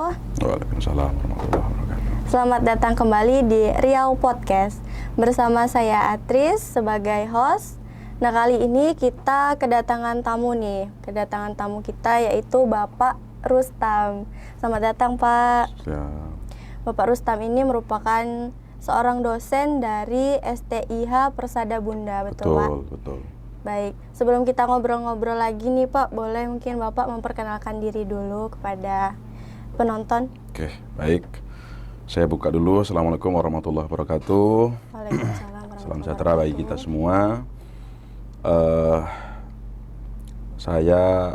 warahmatullahi. Waalaikumsalam warahmatullahi wabarakatuh. Selamat datang kembali di Riau Podcast. Bersama saya Atris sebagai host. Nah, kali ini kita kedatangan tamu nih. Kedatangan tamu kita yaitu Bapak Rustam. Selamat datang, Pak. Siap. Bapak Rustam ini merupakan seorang dosen dari STIH Persada Bunda, betul Pak? Betul. Baik, sebelum kita ngobrol-ngobrol lagi nih Pak, boleh mungkin Bapak memperkenalkan diri dulu kepada penonton? Oke, baik. Saya buka dulu. Assalamualaikum warahmatullahi wabarakatuh. Waalaikumsalam warahmatullahi Salam sejahtera bagi kita semua. Saya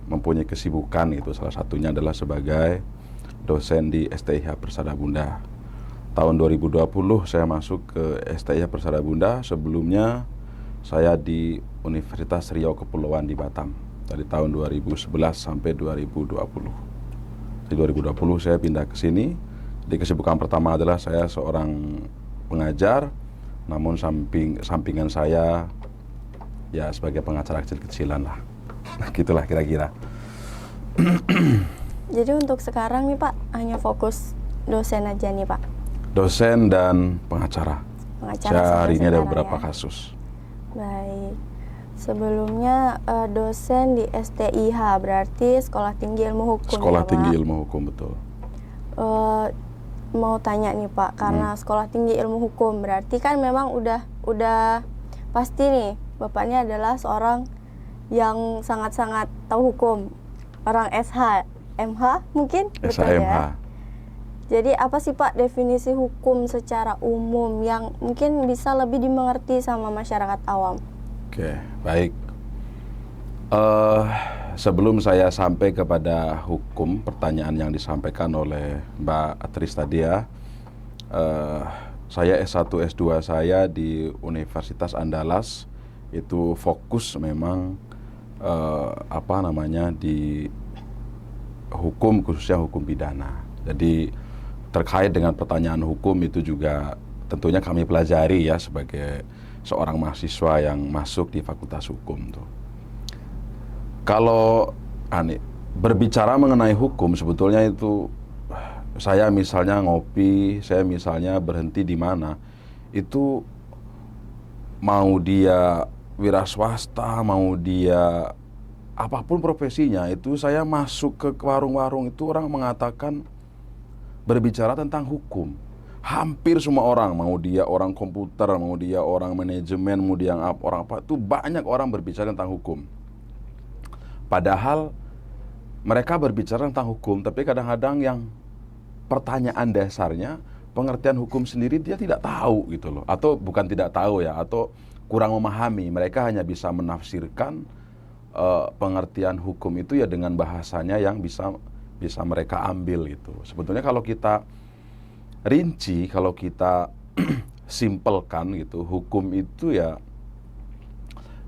mempunyai kesibukan, itu salah satunya adalah sebagai dosen di STIH Persada Bunda. Tahun 2020 saya masuk ke STIH Persada Bunda. Sebelumnya saya di Universitas Riau Kepulauan di Batam dari tahun 2011 sampai 2020. Di 2020 saya pindah ke sini. Di kesibukan pertama adalah saya seorang pengajar, namun sampingan saya ya sebagai pengacara kecil-kecilan lah. Nah, gitulah kira-kira. Jadi untuk sekarang nih Pak, hanya fokus dosen aja nih Pak? Dosen dan pengacara. Saya hari ini ada beberapa kasus. Baik. Sebelumnya dosen di STIH, berarti Sekolah Tinggi Ilmu Hukum. Sekolah ya, Tinggi Pak? Ilmu Hukum, betul. Mau tanya nih Pak, karena Sekolah Tinggi Ilmu Hukum berarti kan memang udah pasti nih Bapaknya adalah seorang yang sangat-sangat tahu hukum. Orang SH, MH mungkin? Betul SHMH. ya? Jadi apa sih Pak definisi hukum secara umum yang mungkin bisa lebih dimengerti sama masyarakat awam? Oke, baik. Sebelum saya sampai kepada hukum, pertanyaan yang disampaikan oleh Mbak Atris tadi ya, saya S1, S2 saya di Universitas Andalas, itu fokus memang di hukum, khususnya hukum pidana. Jadi terkait dengan pertanyaan hukum itu juga tentunya kami pelajari ya sebagai seorang mahasiswa yang masuk di Fakultas Hukum tuh. Kalau berbicara mengenai hukum, sebetulnya itu saya misalnya ngopi, saya misalnya berhenti di mana, itu mau dia wira swasta, mau dia apapun profesinya, itu saya masuk ke warung-warung itu orang mengatakan berbicara tentang hukum. Hampir semua orang, mau dia orang komputer, mau dia orang manajemen, mau dia orang apa, itu banyak orang berbicara tentang hukum. Padahal mereka berbicara tentang hukum, tapi kadang-kadang yang pertanyaan dasarnya, pengertian hukum sendiri dia tidak tahu gitu loh. Atau bukan tidak tahu ya, atau kurang memahami. Mereka hanya bisa menafsirkan pengertian hukum itu ya dengan bahasanya yang bisa mereka ambil gitu. Sebetulnya kalau kita rinci, kalau kita simpelkan gitu, hukum itu ya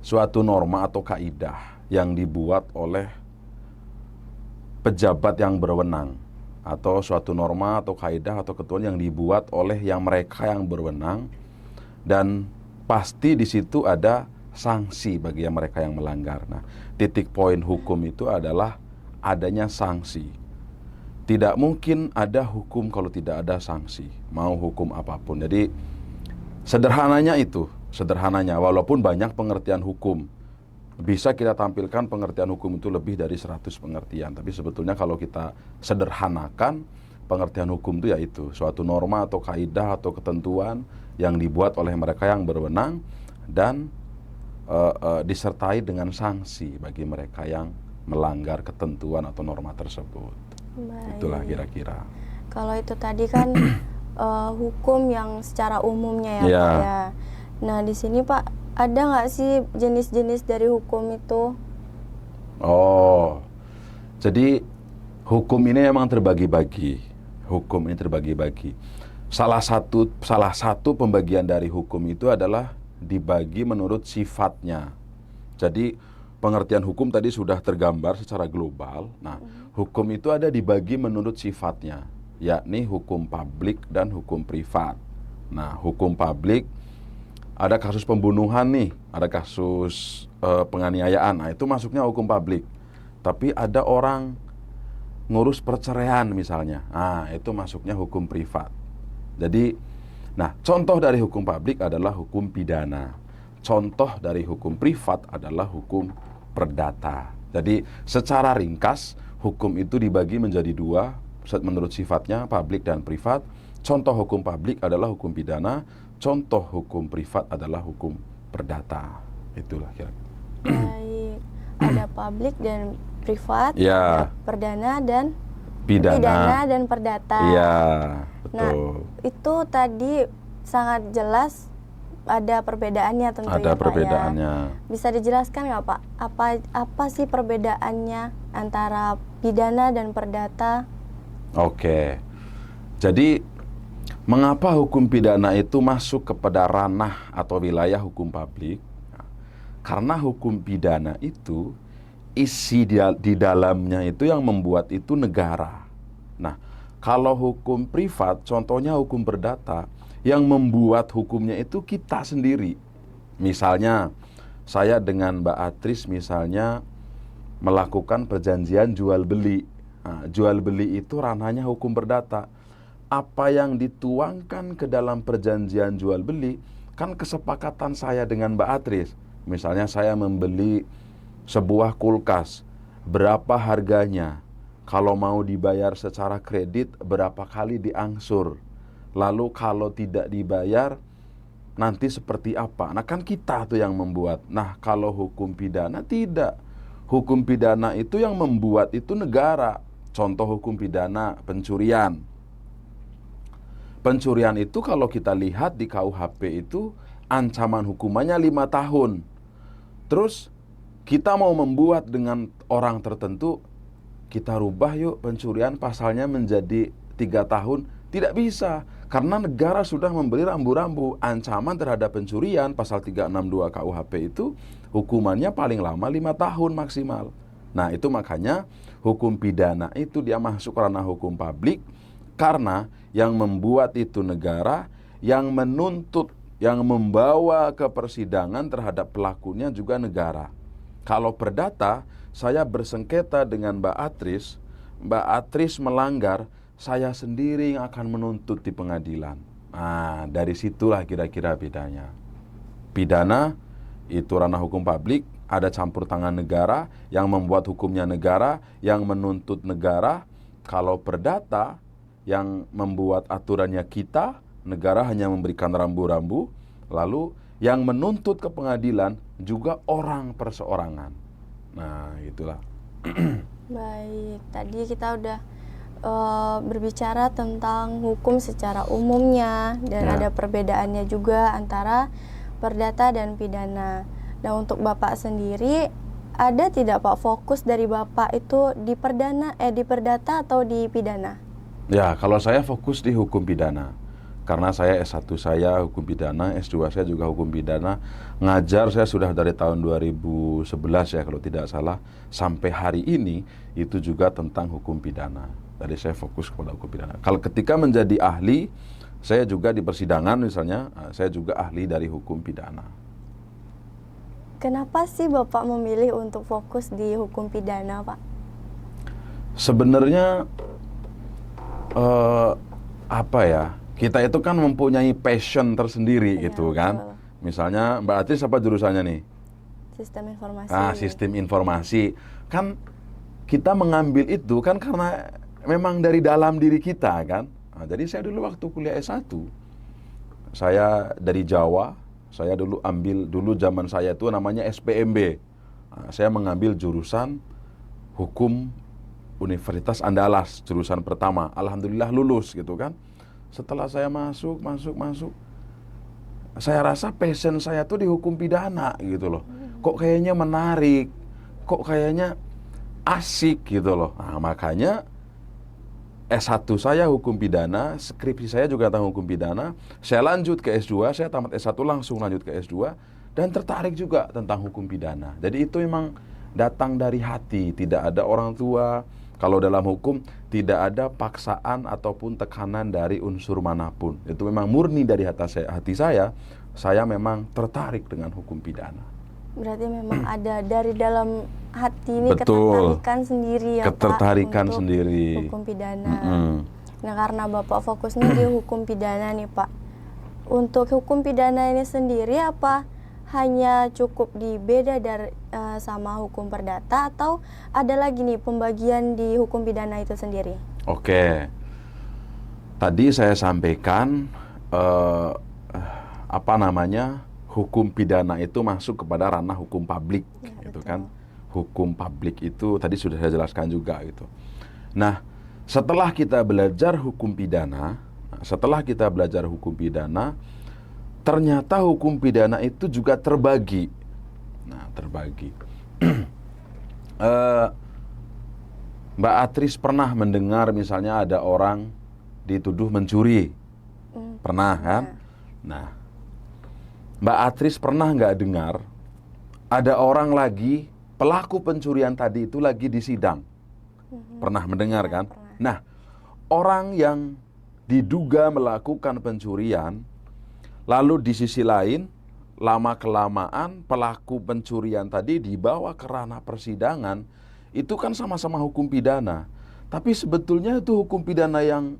suatu norma atau kaidah yang dibuat oleh pejabat yang berwenang, atau suatu norma atau kaidah atau ketentuan yang dibuat oleh mereka yang berwenang, dan pasti di situ ada sanksi bagi mereka yang melanggar. Nah, titik poin hukum itu adalah adanya sanksi. Tidak mungkin ada hukum kalau tidak ada sanksi, mau hukum apapun. Jadi sederhananya walaupun banyak pengertian hukum, bisa kita tampilkan pengertian hukum itu lebih dari 100 pengertian. Tapi sebetulnya kalau kita sederhanakan, pengertian hukum itu yaitu suatu norma atau kaidah atau ketentuan yang dibuat oleh mereka yang berwenang dan disertai dengan sanksi bagi mereka yang melanggar ketentuan atau norma tersebut. Baik. Itulah kira-kira. Kalau itu tadi kan hukum yang secara umumnya ya Ya. Pak ya. Nah di sini Pak, ada nggak sih jenis-jenis dari hukum itu? Oh, jadi hukum ini memang terbagi-bagi. Hukum ini terbagi-bagi. Salah satu pembagian dari hukum itu adalah dibagi menurut sifatnya. Jadi pengertian hukum tadi sudah tergambar secara global. Nah, hukum itu ada dibagi menurut sifatnya, yakni hukum publik dan hukum privat. Nah, hukum publik ada kasus pembunuhan nih, ada kasus penganiayaan. Nah, itu masuknya hukum publik. Tapi ada orang ngurus perceraian misalnya. Nah, itu masuknya hukum privat. Jadi, nah, contoh dari hukum publik adalah hukum pidana. Contoh dari hukum privat adalah hukum perdata. Jadi, secara ringkas, hukum itu dibagi menjadi dua, menurut sifatnya, publik dan privat. Contoh hukum publik adalah hukum pidana, contoh hukum privat adalah hukum perdata. Itulah kira-kira. Baik, ada publik dan privat, Ya. ada perdana dan Pidana. dan perdata. Iya, Nah, betul. itu tadi sangat jelas ada perbedaannya tentunya, Ada Pak, perbedaannya. ya. Bisa dijelaskan nggak, Pak? Apa sih perbedaannya antara pidana dan perdata? Oke. Jadi, mengapa hukum pidana itu masuk kepada ranah atau wilayah hukum publik? Karena hukum pidana itu isi di dalamnya itu yang membuat itu negara. Nah, kalau hukum privat, contohnya hukum perdata, yang membuat hukumnya itu kita sendiri. Misalnya, saya dengan Mbak Atris misalnya melakukan perjanjian jual beli. Nah, jual beli itu ranahnya hukum perdata. Apa yang dituangkan ke dalam perjanjian jual beli kan kesepakatan saya dengan Mbak Atris. Misalnya saya membeli sebuah kulkas, berapa harganya? Kalau mau dibayar secara kredit, berapa kali diangsur? Lalu kalau tidak dibayar, nanti seperti apa? Nah, kan kita tuh yang membuat. Nah, kalau hukum pidana tidak. Hukum pidana itu yang membuat itu negara. Contoh hukum pidana pencurian. Pencurian itu kalau kita lihat di KUHP itu ancaman hukumannya 5 tahun. Terus kita mau membuat dengan orang tertentu, kita rubah yuk pencurian pasalnya menjadi 3 tahun. Tidak bisa, karena negara sudah memberi rambu-rambu. Ancaman terhadap pencurian pasal 362 KUHP itu hukumannya paling lama 5 tahun maksimal. Nah, itu makanya hukum pidana itu dia masuk ranah hukum publik, karena yang membuat itu negara, yang menuntut, yang membawa ke persidangan terhadap pelakunya juga negara. Kalau perdata, saya bersengketa dengan Mbak Atris melanggar, saya sendiri yang akan menuntut di pengadilan. Nah, dari situlah kira-kira bedanya. Pidana itu ranah hukum publik, ada campur tangan negara, yang membuat hukumnya negara, yang menuntut negara. Kalau perdata, yang membuat aturannya kita, negara hanya memberikan rambu-rambu, lalu yang menuntut ke pengadilan juga orang perseorangan. Nah, itulah. Baik, tadi kita udah berbicara tentang hukum secara umumnya dan Ya. ada perbedaannya juga antara perdata dan pidana. Nah, untuk Bapak sendiri ada tidak, Pak, fokus dari Bapak itu di perdata atau di pidana? Ya, kalau saya fokus di hukum pidana. Karena saya S1 saya hukum pidana, S2 saya juga hukum pidana. Ngajar saya sudah dari tahun 2011 ya kalau tidak salah. Sampai hari ini itu juga tentang hukum pidana. Jadi saya fokus kepada hukum pidana. Kalau ketika menjadi ahli, saya juga di persidangan misalnya, saya juga ahli dari hukum pidana. Kenapa sih Bapak memilih untuk fokus di hukum pidana, Pak? Sebenarnya apa ya? Kita itu kan mempunyai passion tersendiri Iya, gitu kan. betul. Misalnya Mbak Atris apa jurusannya nih? Sistem informasi. Sistem informasi. Kan kita mengambil itu kan karena memang dari dalam diri kita kan. Nah, jadi saya dulu waktu kuliah S1, saya dari Jawa, saya dulu zaman saya itu namanya SPMB. Nah, saya mengambil jurusan hukum Universitas Andalas, jurusan pertama. Alhamdulillah lulus gitu kan. Setelah saya masuk, saya rasa passion saya tuh di hukum pidana gitu loh. Kok kayaknya menarik, kok kayaknya asik gitu loh. Nah, makanya S1 saya hukum pidana, skripsi saya juga tentang hukum pidana. Saya lanjut ke S2, saya tamat S1 langsung lanjut ke S2 dan tertarik juga tentang hukum pidana. Jadi itu memang datang dari hati, tidak ada orang tua. Kalau dalam hukum tidak ada paksaan ataupun tekanan dari unsur manapun. Itu memang murni dari hati saya memang tertarik dengan hukum pidana. Berarti memang ada dari dalam hati ini Betul. ketertarikan sendiri ya Ketertarikan Pak untuk sendiri. hukum pidana. Mm-mm. Nah karena Bapak fokusnya di hukum pidana nih Pak. Untuk hukum pidana ini sendiri apa hanya cukup dibeda dari sama hukum perdata atau ada lagi nih pembagian di hukum pidana itu sendiri? Oke. Tadi saya sampaikan hukum pidana itu masuk kepada ranah hukum publik, Ya, gitu betul. kan? Hukum publik itu tadi sudah saya jelaskan juga gitu. Nah, setelah kita belajar hukum pidana, ternyata hukum pidana itu juga terbagi. Nah, terbagi. Mbak Atris pernah mendengar misalnya ada orang dituduh mencuri, pernah kan? Nah, Mbak Atris pernah nggak dengar ada orang lagi pelaku pencurian tadi itu lagi di sidang? Pernah mendengar kan? Pernah. Nah, orang yang diduga melakukan pencurian, lalu di sisi lain lama-kelamaan pelaku pencurian tadi dibawa ke ranah persidangan, itu kan sama-sama hukum pidana. Tapi sebetulnya itu hukum pidana yang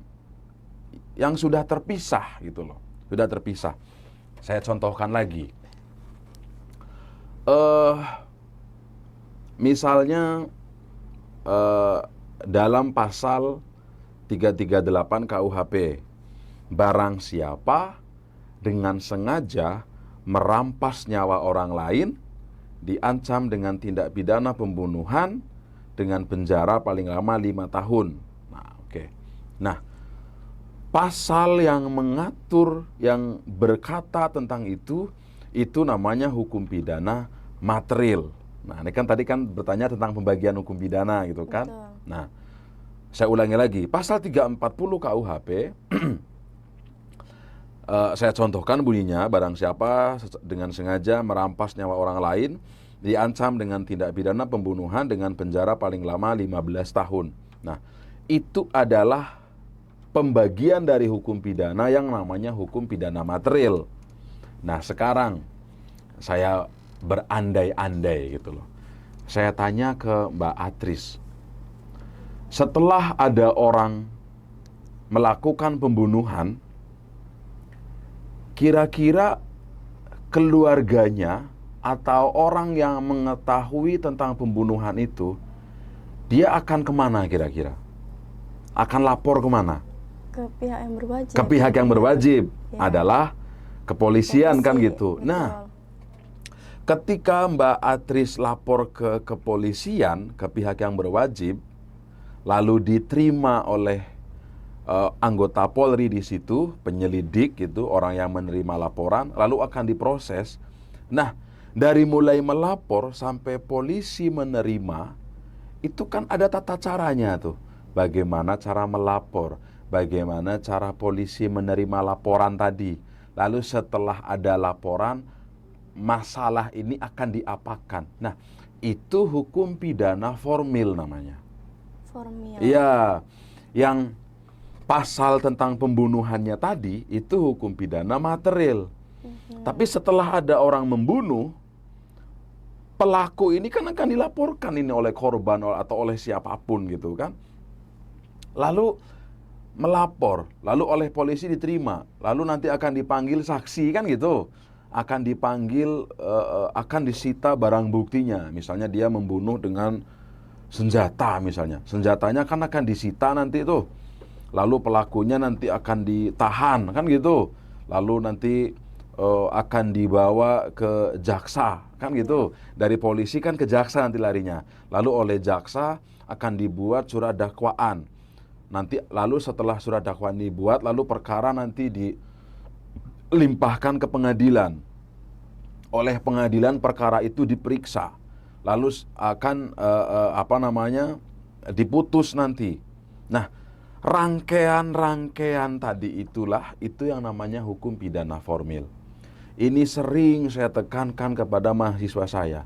sudah terpisah gitu loh. Sudah terpisah. Saya contohkan lagi. Misalnya dalam pasal 338 KUHP, barang siapa dengan sengaja merampas nyawa orang lain diancam dengan tindak pidana pembunuhan dengan penjara paling lama 5 tahun. Nah, oke. Nah, pasal yang mengatur, yang berkata tentang itu namanya hukum pidana material. Nah, ini kan tadi kan bertanya tentang pembagian hukum pidana gitu kan. Betul. Nah, saya ulangi lagi, pasal 340 KUHP saya contohkan bunyinya, barang siapa dengan sengaja merampas nyawa orang lain diancam dengan tindak pidana pembunuhan dengan penjara paling lama 15 tahun. Nah, itu adalah pembagian dari hukum pidana yang namanya hukum pidana material. Nah, sekarang saya berandai-andai gitu loh. Saya tanya ke Mbak Atris, setelah ada orang melakukan pembunuhan, kira-kira keluarganya atau orang yang mengetahui tentang pembunuhan itu, dia akan kemana kira-kira? Akan lapor kemana? Ke pihak yang berwajib. Ke pihak yang berwajib, Ya. adalah kepolisian kan Polisi, gitu. betul. Nah, ketika Mbak Atris lapor ke kepolisian, ke pihak yang berwajib, lalu diterima oleh anggota Polri di situ, penyelidik gitu, orang yang menerima laporan, lalu akan diproses. Nah, dari mulai melapor sampai polisi menerima, itu kan ada tata caranya tuh. Bagaimana cara melapor, bagaimana cara polisi menerima laporan tadi. Lalu setelah ada laporan, masalah ini akan diapakan. Nah, itu hukum pidana formil namanya. Formil. Iya, yang pasal tentang pembunuhannya tadi itu hukum pidana material. Tapi setelah ada orang membunuh, pelaku ini kan akan dilaporkan ini oleh korban atau oleh siapapun gitu kan. Lalu melapor, lalu oleh polisi diterima, lalu nanti akan dipanggil saksi kan gitu. Akan dipanggil, akan disita barang buktinya. Misalnya dia membunuh dengan senjata misalnya. Senjatanya kan akan disita nanti tuh. Lalu pelakunya nanti akan ditahan kan gitu. Lalu nanti akan dibawa ke jaksa kan gitu. Dari polisi kan ke jaksa nanti larinya. Lalu oleh jaksa akan dibuat surat dakwaan. Nanti lalu setelah surat dakwaan dibuat, lalu perkara nanti dilimpahkan ke pengadilan. Oleh pengadilan perkara itu diperiksa. Lalu akan diputus nanti. Nah, rangkaian tadi itulah itu yang namanya hukum pidana formil. Ini sering saya tekankan kepada mahasiswa saya.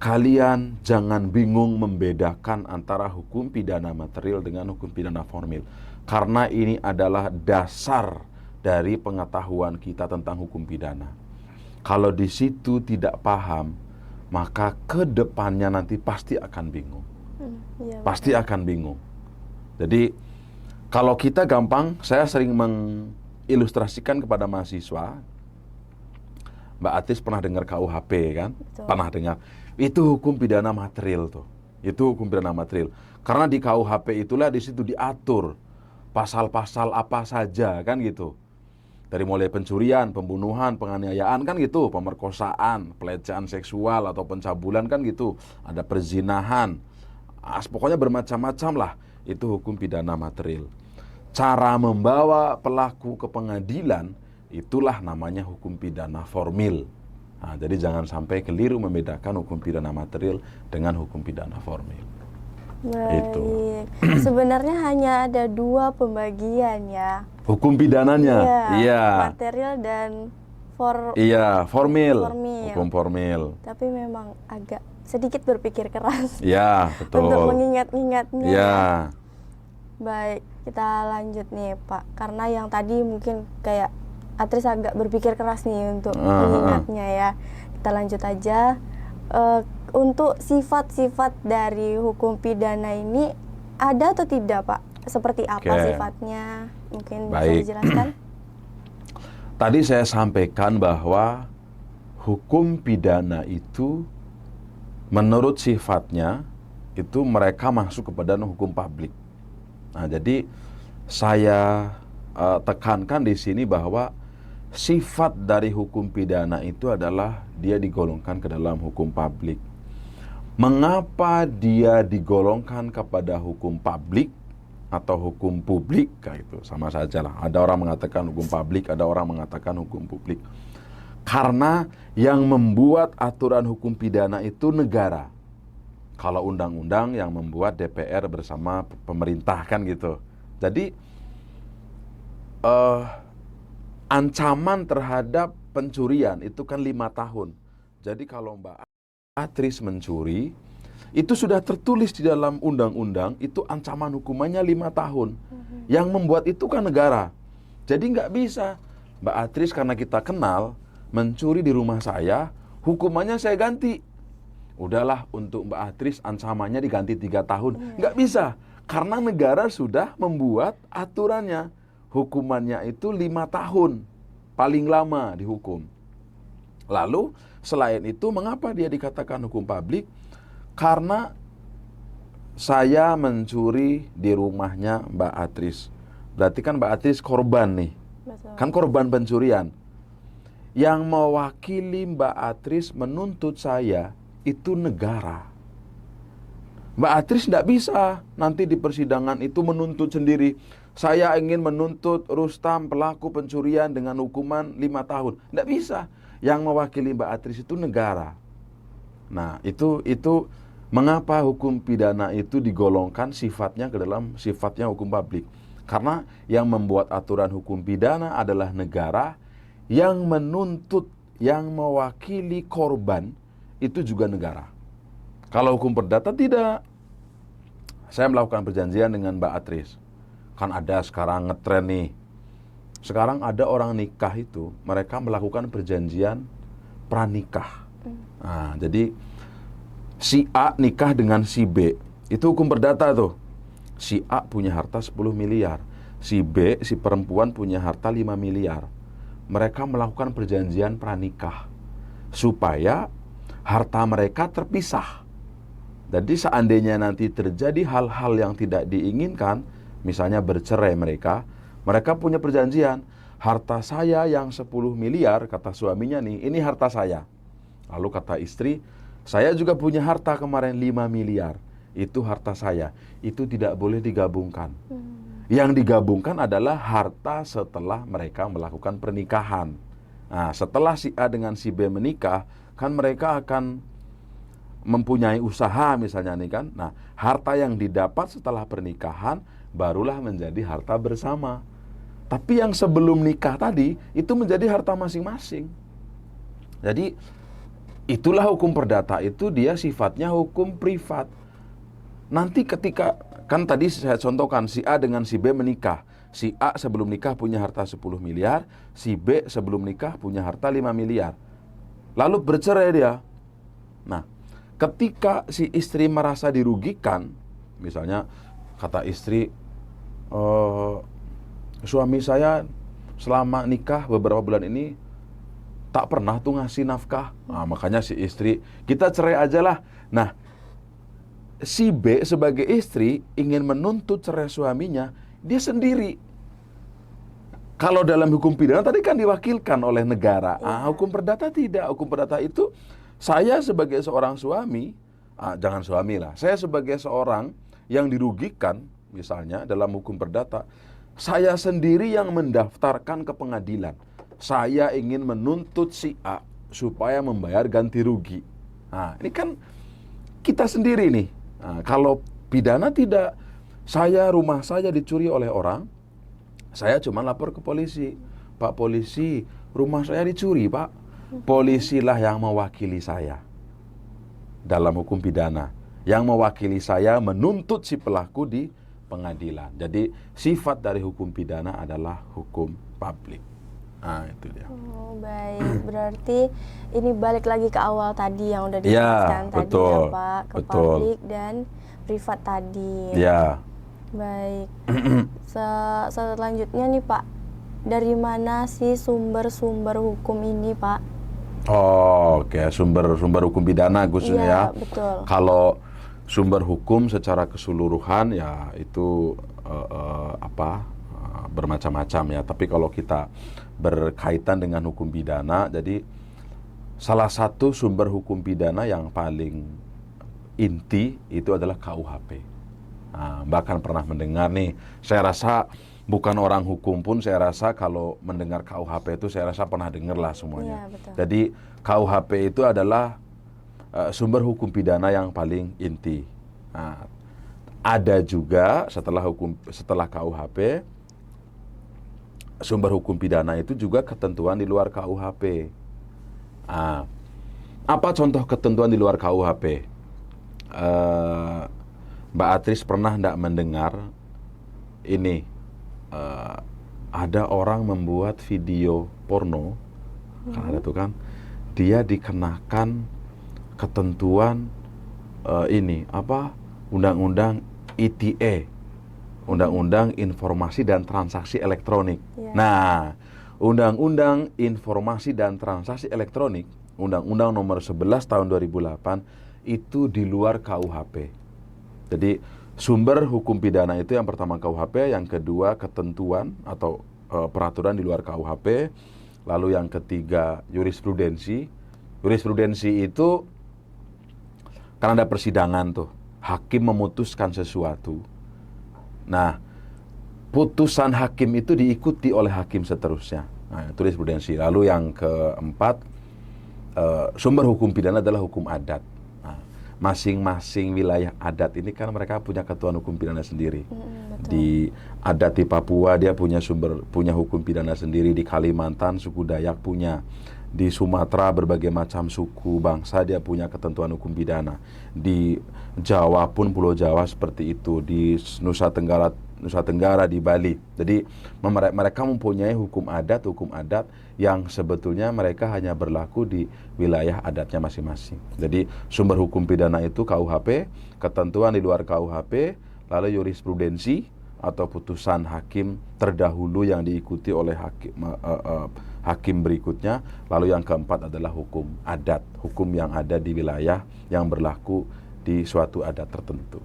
Kalian jangan bingung membedakan antara hukum pidana material dengan hukum pidana formil. Karena ini adalah dasar dari pengetahuan kita tentang hukum pidana. Kalau di situ tidak paham, maka ke depannya nanti pasti akan bingung. Iya, Pasti akan bingung. Jadi kalau kita gampang, saya sering mengilustrasikan kepada mahasiswa. Mbak Atis pernah dengar KUHP kan? betul. Pernah dengar. Itu hukum pidana material tuh. Itu hukum pidana material. Karena di KUHP itulah di situ diatur pasal-pasal apa saja kan gitu. Dari mulai pencurian, pembunuhan, penganiayaan kan gitu, pemerkosaan, pelecehan seksual atau pencabulan kan gitu. Ada perzinahan. Pokoknya bermacam-macam lah. Itu hukum pidana material. Cara membawa pelaku ke pengadilan, itulah namanya hukum pidana formil. Nah, jadi jangan sampai keliru membedakan hukum pidana material dengan hukum pidana formil. Itu. Baik. Sebenarnya hanya ada 2 pembagian ya. Hukum pidananya, iya. Material dan Iya, formil. formil. Hukum formil. Tapi memang agak sedikit berpikir keras Iya, betul. untuk mengingat-ingatnya. Iya. Baik, kita lanjut nih Pak. Karena yang tadi mungkin kayak Atris agak berpikir keras nih untuk mengingatnya ya. Kita lanjut aja. Untuk sifat-sifat dari hukum pidana ini ada atau tidak Pak? Seperti apa sifatnya? Mungkin bisa dijelaskan? Tadi saya sampaikan bahwa hukum pidana itu menurut sifatnya itu mereka masuk kepada hukum publik. Nah, jadi saya tekankan di sini bahwa sifat dari hukum pidana itu adalah dia digolongkan ke dalam hukum publik. Mengapa dia digolongkan kepada hukum publik atau hukum publik? Kayak itu sama saja lah. Ada orang mengatakan hukum publik, ada orang mengatakan hukum publik. Karena yang membuat aturan hukum pidana itu negara. Kalau undang-undang yang membuat DPR bersama pemerintah kan gitu. Jadi ancaman terhadap pencurian itu kan 5 tahun. Jadi kalau Mbak Atris mencuri, itu sudah tertulis di dalam undang-undang, itu ancaman hukumannya 5 tahun. Yang membuat itu kan negara. Jadi nggak bisa Mbak Atris karena kita kenal mencuri di rumah saya, hukumannya saya ganti. Udahlah untuk Mbak Atris ancamannya diganti 3 tahun. Nggak bisa, karena negara sudah membuat aturannya. Hukumannya itu 5 tahun, paling lama dihukum. Lalu selain itu mengapa dia dikatakan hukum publik? Karena saya mencuri di rumahnya Mbak Atris. Berarti kan Mbak Atris korban nih. Betul. Kan korban pencurian. Yang mewakili Mbak Atris menuntut saya itu negara. Mbak Atris tidak bisa nanti di persidangan itu menuntut sendiri. Saya ingin menuntut Rustam pelaku pencurian dengan hukuman 5 tahun. Tidak bisa. Yang mewakili Mbak Atris itu negara. Nah, itu mengapa hukum pidana itu digolongkan sifatnya ke dalam sifatnya hukum publik. Karena yang membuat aturan hukum pidana adalah negara, yang menuntut, yang mewakili korban itu juga negara. Kalau hukum perdata tidak. Saya melakukan perjanjian dengan Mbak Atris. Kan ada sekarang ngetren nih. Sekarang ada orang nikah itu, mereka melakukan perjanjian pranikah. Nah, jadi si A nikah dengan si B. Itu hukum perdata tuh. Si A punya harta 10 miliar. Si B, si perempuan punya harta 5 miliar. Mereka melakukan perjanjian pranikah. Supaya harta mereka terpisah. Jadi seandainya nanti terjadi hal-hal yang tidak diinginkan, misalnya bercerai mereka punya perjanjian, harta saya yang 10 miliar, kata suaminya nih, ini harta saya. Lalu kata istri, saya juga punya harta kemarin 5 miliar, itu harta saya. Itu tidak boleh digabungkan. Yang digabungkan adalah harta setelah mereka melakukan pernikahan. Nah, setelah si A dengan si B menikah, kan mereka akan mempunyai usaha misalnya nih kan. Nah, harta yang didapat setelah pernikahan barulah menjadi harta bersama. Tapi yang sebelum nikah tadi itu menjadi harta masing-masing. Jadi itulah hukum perdata itu, dia sifatnya hukum privat. Nanti ketika, kan tadi saya contohkan si A dengan si B menikah. Si A sebelum nikah punya harta 10 miliar, si B sebelum nikah punya harta 5 miliar. lalu bercerai dia. Nah, ketika si istri merasa dirugikan, misalnya kata istri, suami saya selama nikah beberapa bulan ini tak pernah tuh ngasih nafkah. Nah, makanya si istri, kita cerai aja lah. Nah, si B sebagai istri ingin menuntut cerai suaminya, dia sendiri. Kalau dalam hukum pidana tadi kan diwakilkan oleh negara. Hukum perdata tidak. Hukum perdata itu saya sebagai seorang suami, jangan suami lah. Saya sebagai seorang yang dirugikan, misalnya dalam hukum perdata, saya sendiri yang mendaftarkan ke pengadilan. Saya ingin menuntut si A supaya membayar ganti rugi. Nah, ini kan kita sendiri nih. Nah, kalau pidana tidak, rumah saya dicuri oleh orang, saya cuma lapor ke polisi. Pak polisi, rumah saya dicuri, Pak. Polisilah yang mewakili saya dalam hukum pidana. Yang mewakili saya menuntut si pelaku di pengadilan. Jadi sifat dari hukum pidana adalah hukum publik. Nah, itu dia. Oh, baik. Berarti ini balik lagi ke awal tadi yang udah dijelaskan tadi betul, ya, Pak, ke betul. publik dan privat tadi. Ya. Baik. Selanjutnya nih, Pak, dari mana sih sumber-sumber hukum ini, Pak? Oh, oke. Sumber hukum pidana khususnya ya. Betul. Kalau sumber hukum secara keseluruhan ya itu bermacam-macam ya. Tapi kalau kita berkaitan dengan hukum pidana, jadi salah satu sumber hukum pidana yang paling inti itu adalah KUHP. Nah, bahkan pernah mendengar nih, saya rasa bukan orang hukum pun saya rasa kalau mendengar KUHP itu saya rasa pernah dengar lah semuanya. Ya, betul. Jadi KUHP itu adalah sumber hukum pidana yang paling inti. Nah, ada juga setelah KUHP, sumber hukum pidana itu juga ketentuan di luar KUHP. Nah, apa contoh ketentuan di luar KUHP? Mbak Atris pernah enggak mendengar ini? Ada orang membuat video porno, kan ada tuh kan, dia dikenakan ketentuan Undang-Undang ITE, Undang-Undang Informasi dan Transaksi Elektronik. Ya. Nah, Undang-Undang Informasi dan Transaksi Elektronik, Undang-Undang Nomor 11 Tahun 2008 itu di luar KUHP. Jadi sumber hukum pidana itu yang pertama KUHP, yang kedua ketentuan atau peraturan di luar KUHP, lalu yang ketiga jurisprudensi. Jurisprudensi itu karena ada persidangan tuh, hakim memutuskan sesuatu. Nah, putusan hakim itu diikuti oleh hakim seterusnya. Nah, itu jurisprudensi. Lalu yang keempat, sumber hukum pidana adalah hukum adat. Masing-masing wilayah adat ini kan mereka punya ketentuan hukum pidana sendiri. Betul. Di adat di Papua dia punya hukum pidana sendiri, di Kalimantan suku Dayak punya, di Sumatera berbagai macam suku bangsa dia punya ketentuan hukum pidana. Di Jawa pun Pulau Jawa seperti itu, di Nusa Tenggara, di Bali. Jadi mereka mempunyai hukum adat yang sebetulnya mereka hanya berlaku di wilayah adatnya masing-masing. Jadi sumber hukum pidana itu KUHP, ketentuan di luar KUHP, lalu jurisprudensi atau putusan hakim terdahulu yang diikuti oleh hakim berikutnya, lalu yang keempat adalah hukum adat, hukum yang ada di wilayah yang berlaku di suatu adat tertentu.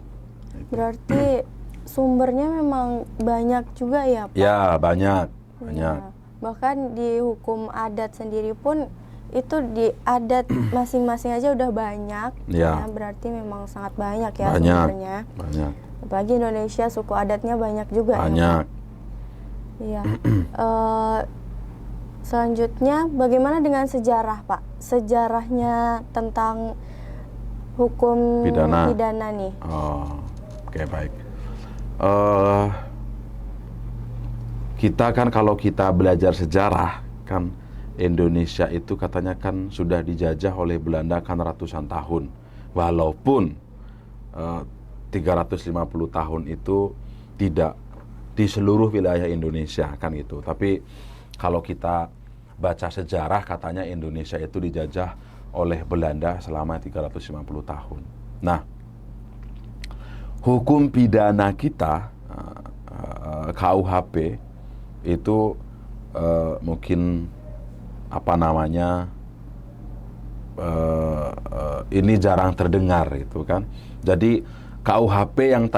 Berarti sumbernya memang banyak juga ya, Pak? Ya, banyak. Ya. Bahkan di hukum adat sendiri pun itu di adat masing-masing aja udah banyak. Ya. Berarti memang sangat banyak ya Banyak. sumbernya. Apalagi Indonesia suku adatnya banyak juga. Banyak. Iya. Selanjutnya bagaimana dengan sejarah, Pak? Sejarahnya tentang hukum pidana nih. Oke, baik. Kita kan kalau kita belajar sejarah kan, Indonesia itu katanya kan sudah dijajah oleh Belanda kan ratusan tahun. Walaupun 350 tahun itu tidak di seluruh wilayah Indonesia kan gitu. Tapi kalau kita baca sejarah katanya Indonesia itu dijajah oleh Belanda selama 350 tahun. Nah, hukum pidana kita KUHP itu mungkin ini jarang terdengar itu kan. Jadi KUHP yang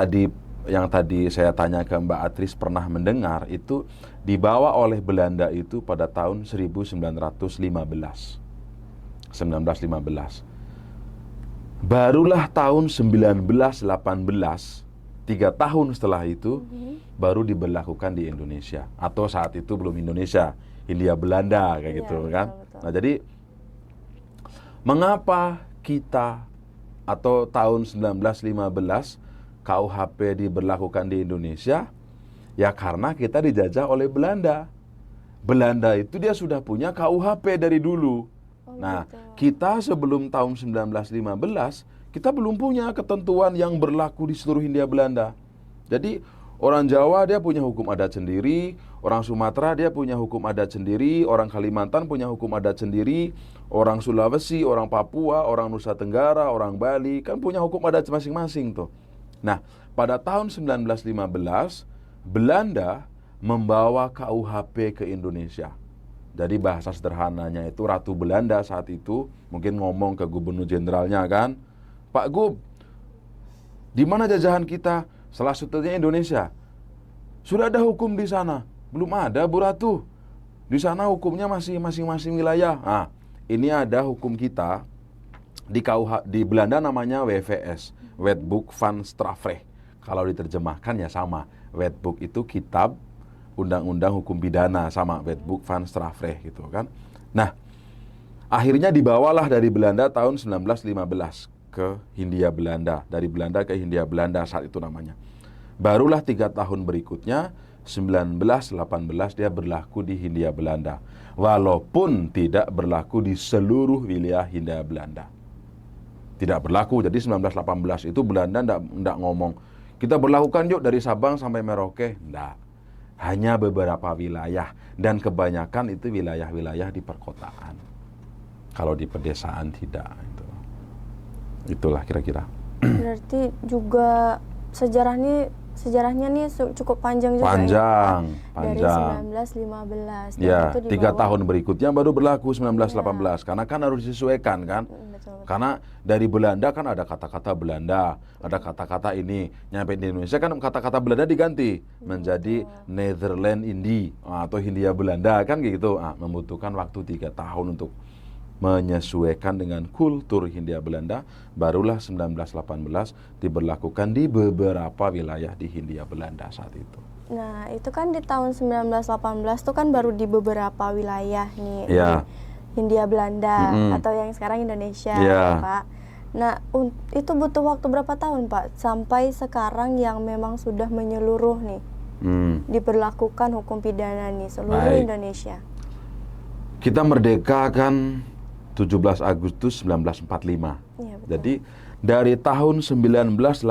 tadi saya tanya ke Mbak Atris pernah mendengar itu dibawa oleh Belanda itu pada tahun 1915. Barulah tahun 1918, 3 tahun setelah itu baru diberlakukan di Indonesia. Atau saat itu belum Indonesia, Hindia Belanda kayak gitu kan. Betul. Nah, jadi mengapa kita atau tahun 1915 KUHP diberlakukan di Indonesia? Ya karena kita dijajah oleh Belanda. Belanda itu dia sudah punya KUHP dari dulu. Nah, kita sebelum tahun 1915, kita belum punya ketentuan yang berlaku di seluruh Hindia Belanda. Jadi, orang Jawa dia punya hukum adat sendiri, orang Sumatera dia punya hukum adat sendiri, orang Kalimantan punya hukum adat sendiri, orang Sulawesi, orang Papua, orang Nusa Tenggara, orang Bali, kan punya hukum adat masing-masing tuh. Nah, pada tahun 1915, Belanda membawa KUHP ke Indonesia. Jadi bahasa sederhananya itu Ratu Belanda saat itu mungkin ngomong ke gubernur jenderalnya kan, Pak Gub, di mana jajahan kita? Salah satunya Indonesia. Sudah ada hukum di sana? Belum ada, Bu Ratu. Di sana hukumnya masih masing-masing wilayah. Nah, ini ada hukum kita di Belanda namanya WVS, Wetboek van Strafrecht. Kalau diterjemahkan ya sama. Wetboek itu kitab undang-undang hukum pidana, sama Wetboek van Strafrecht gitu kan. Nah, akhirnya dibawalah dari Belanda tahun 1915 ke Hindia Belanda, dari Belanda ke Hindia Belanda saat itu namanya. Barulah 3 tahun berikutnya 1918 dia berlaku di Hindia Belanda, walaupun tidak berlaku di seluruh wilayah Hindia Belanda. Tidak berlaku. Jadi 1918 itu Belanda enggak ngomong kita berlakukan yuk dari Sabang sampai Merauke, enggak. Hanya beberapa wilayah, dan kebanyakan itu wilayah-wilayah di perkotaan. Kalau di pedesaan tidak. Itulah kira-kira. Berarti juga sejarahnya nih cukup panjang juga. Panjang. Dari 1915. Ya, itu 3 tahun berikutnya baru berlaku 1918. Karena kan harus disesuaikan kan. Betul. Karena dari Belanda kan ada kata-kata Belanda, ada kata-kata ini. Nyampe di Indonesia kan kata-kata Belanda diganti menjadi Netherland Indie atau Hindia Belanda kan gitu. Membutuhkan waktu 3 tahun untuk menyesuaikan dengan kultur Hindia Belanda. Barulah 1918 diberlakukan di beberapa wilayah di Hindia Belanda saat itu. Nah, itu kan di tahun 1918 tuh kan baru di beberapa wilayah nih. Ya. Hindia Belanda atau yang sekarang Indonesia, ya, Pak. Nah, itu butuh waktu berapa tahun, Pak, sampai sekarang yang memang sudah menyeluruh nih, diberlakukan hukum pidana nih seluruh Indonesia? Kita merdeka kan 17 Agustus 1945. Ya, betul. Jadi dari tahun 1918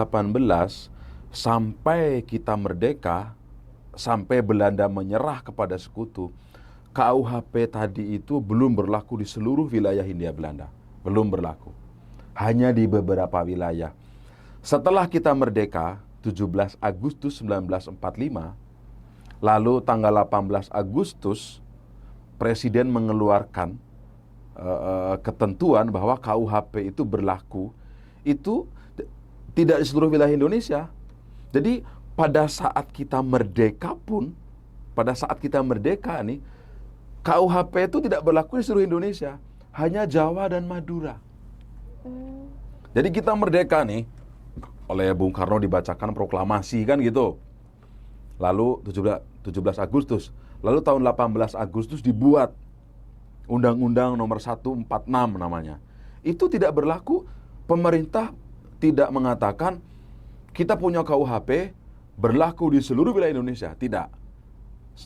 sampai kita merdeka, sampai Belanda menyerah kepada sekutu, KUHP tadi itu belum berlaku di seluruh wilayah Hindia Belanda. Belum berlaku. Hanya di beberapa wilayah. Setelah kita merdeka, 17 Agustus 1945, lalu tanggal 18 Agustus, Presiden mengeluarkan ketentuan bahwa KUHP itu berlaku. Itu tidak di seluruh wilayah Indonesia. Jadi pada saat kita merdeka pun, pada saat kita merdeka nih, KUHP itu tidak berlaku di seluruh Indonesia, hanya Jawa dan Madura. Jadi kita merdeka nih, oleh Bung Karno dibacakan proklamasi kan gitu. Lalu 17 Agustus, lalu tahun 18 Agustus dibuat Undang-Undang nomor 146 namanya. Itu tidak berlaku, pemerintah tidak mengatakan kita punya KUHP berlaku di seluruh wilayah Indonesia, tidak.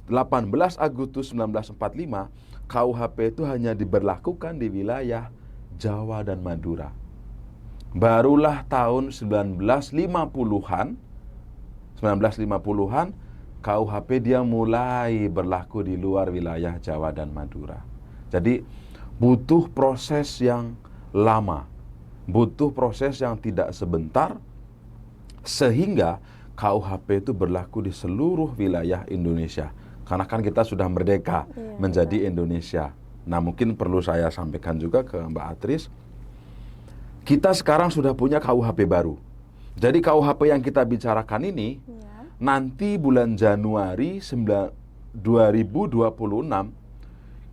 18 Agustus 1945, KUHP itu hanya diberlakukan di wilayah Jawa dan Madura. Barulah tahun 1950-an, KUHP dia mulai berlaku di luar wilayah Jawa dan Madura. Jadi butuh proses yang lama, butuh proses yang tidak sebentar, sehingga KUHP itu berlaku di seluruh wilayah Indonesia. Karena kan kita sudah merdeka menjadi Indonesia. Nah, mungkin perlu saya sampaikan juga ke Mbak Atris, kita sekarang sudah punya KUHP baru. Jadi KUHP yang kita bicarakan ini nanti bulan Januari 2026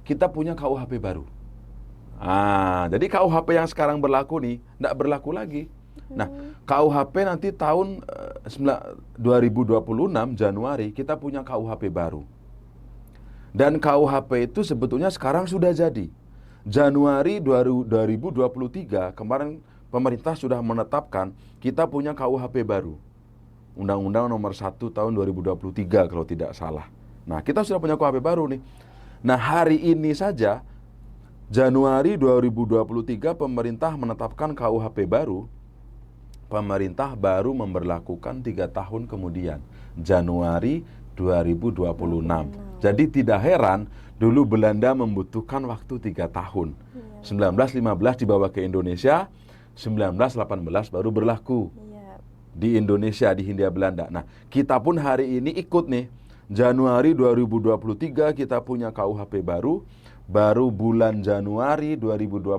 kita punya KUHP baru. Jadi KUHP yang sekarang berlaku nih tidak berlaku lagi. Nah, KUHP nanti tahun 2026 Januari kita punya KUHP baru. Dan KUHP itu sebetulnya sekarang sudah jadi. Januari 2023 kemarin pemerintah sudah menetapkan kita punya KUHP baru. Undang-Undang nomor 1 tahun 2023 kalau tidak salah. Nah, kita sudah punya KUHP baru nih. Nah, hari ini saja Januari 2023 pemerintah menetapkan KUHP baru. Pemerintah baru memberlakukan 3 tahun kemudian, Januari 2026. Jadi tidak heran dulu Belanda membutuhkan waktu 3 tahun. 1915 dibawa ke Indonesia, 1918 baru berlaku di Indonesia, di Hindia Belanda. Nah, kita pun hari ini ikut nih. Januari 2023 kita punya KUHP baru bulan Januari 2026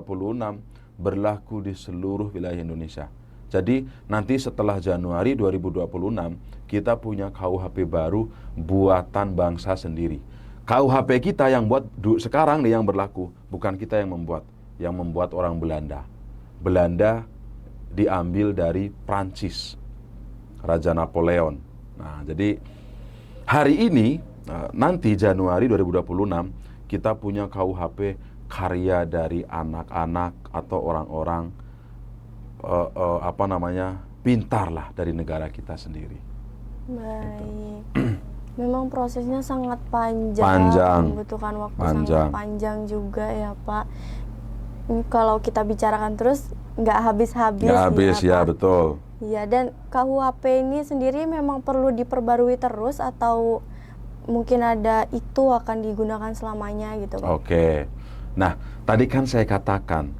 berlaku di seluruh wilayah Indonesia. Jadi nanti setelah Januari 2026 kita punya KUHP baru buatan bangsa sendiri. KUHP kita yang buat sekarang nih yang berlaku, bukan kita yang membuat. Yang membuat orang Belanda. Belanda diambil dari Prancis, Raja Napoleon. Nah, jadi hari ini nanti Januari 2026 kita punya KUHP karya dari anak-anak atau orang-orang pintar lah dari negara kita sendiri. Baik. Memang prosesnya sangat panjang, membutuhkan waktu sangat panjang juga ya Pak. Ini kalau kita bicarakan terus nggak habis-habis. Nggak habis ya, Pak. Betul. Iya, dan KUHP ini sendiri memang perlu diperbarui terus atau mungkin ada itu akan digunakan selamanya gitu Pak? Oke. Nah, tadi kan saya katakan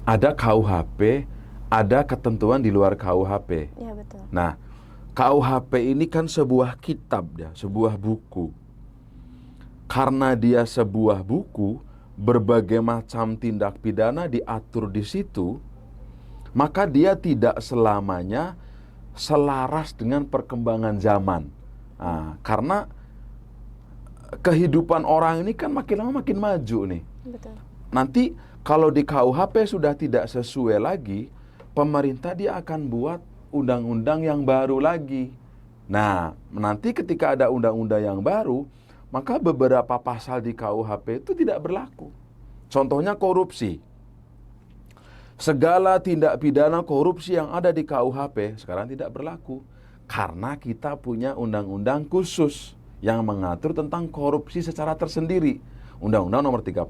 ada KUHP, ada ketentuan di luar KUHP. Iya, betul. Nah, KUHP ini kan sebuah kitab ya, sebuah buku. Karena dia sebuah buku, berbagai macam tindak pidana diatur di situ, maka dia tidak selamanya selaras dengan perkembangan zaman. Nah, karena kehidupan orang ini kan makin lama makin maju nih. Betul. Nanti kalau di KUHP sudah tidak sesuai lagi, pemerintah dia akan buat undang-undang yang baru lagi. Nah, nanti ketika ada undang-undang yang baru, maka beberapa pasal di KUHP itu tidak berlaku. Contohnya korupsi. Segala tindak pidana korupsi yang ada di KUHP sekarang tidak berlaku. Karena kita punya undang-undang khusus yang mengatur tentang korupsi secara tersendiri. Undang-Undang nomor 31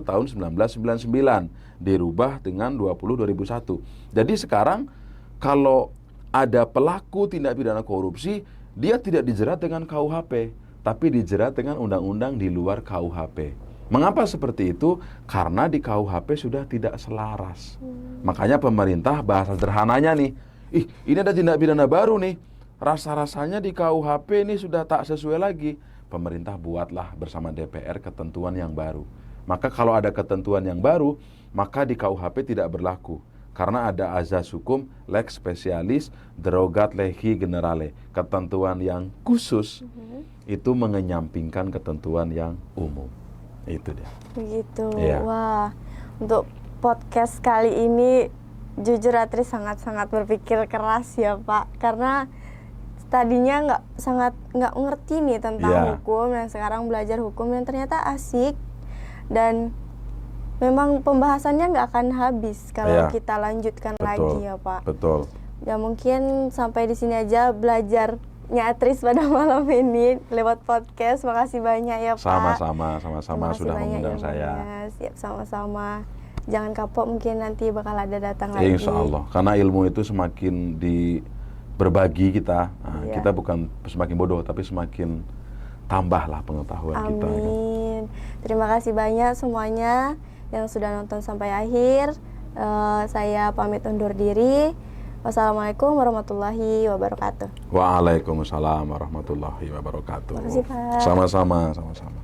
tahun 1999 dirubah dengan 20/2001. Jadi sekarang kalau ada pelaku tindak pidana korupsi, dia tidak dijerat dengan KUHP, tapi dijerat dengan undang-undang di luar KUHP. Mengapa seperti itu? Karena di KUHP sudah tidak selaras. Makanya pemerintah bahasa sederhananya nih, ini ada tindak pidana baru nih, rasa-rasanya di KUHP ini sudah tak sesuai lagi. Pemerintah buatlah bersama DPR ketentuan yang baru. Maka kalau ada ketentuan yang baru, maka di KUHP tidak berlaku. Karena ada azas hukum lex specialis derogat legi generale. Ketentuan yang khusus itu mengenyampingkan ketentuan yang umum. Itu dia. Begitu. Ya. Wah, untuk podcast kali ini jujur Atris sangat-sangat berpikir keras ya Pak. Karena tadinya nggak ngerti nih tentang hukum, dan sekarang belajar hukum dan ternyata asik, dan memang pembahasannya nggak akan habis kalau kita lanjutkan lagi ya Pak. Betul. Ya mungkin sampai di sini aja belajarnya Atris pada malam ini lewat podcast. Makasih banyak ya Pak. Sama-sama sudah mengundang saya. Siap, sama-sama. Jangan kapok, mungkin nanti bakal ada datang lagi. Insya Allah, karena ilmu itu semakin berbagi kita, kita bukan semakin bodoh, tapi semakin tambahlah pengetahuan kita. Kan? Amin. Terima kasih banyak semuanya yang sudah nonton sampai akhir. Saya pamit undur diri. Wassalamualaikum warahmatullahi wabarakatuh. Waalaikumsalam warahmatullahi wabarakatuh. Terima kasih, Pak. Sama-sama, sama-sama.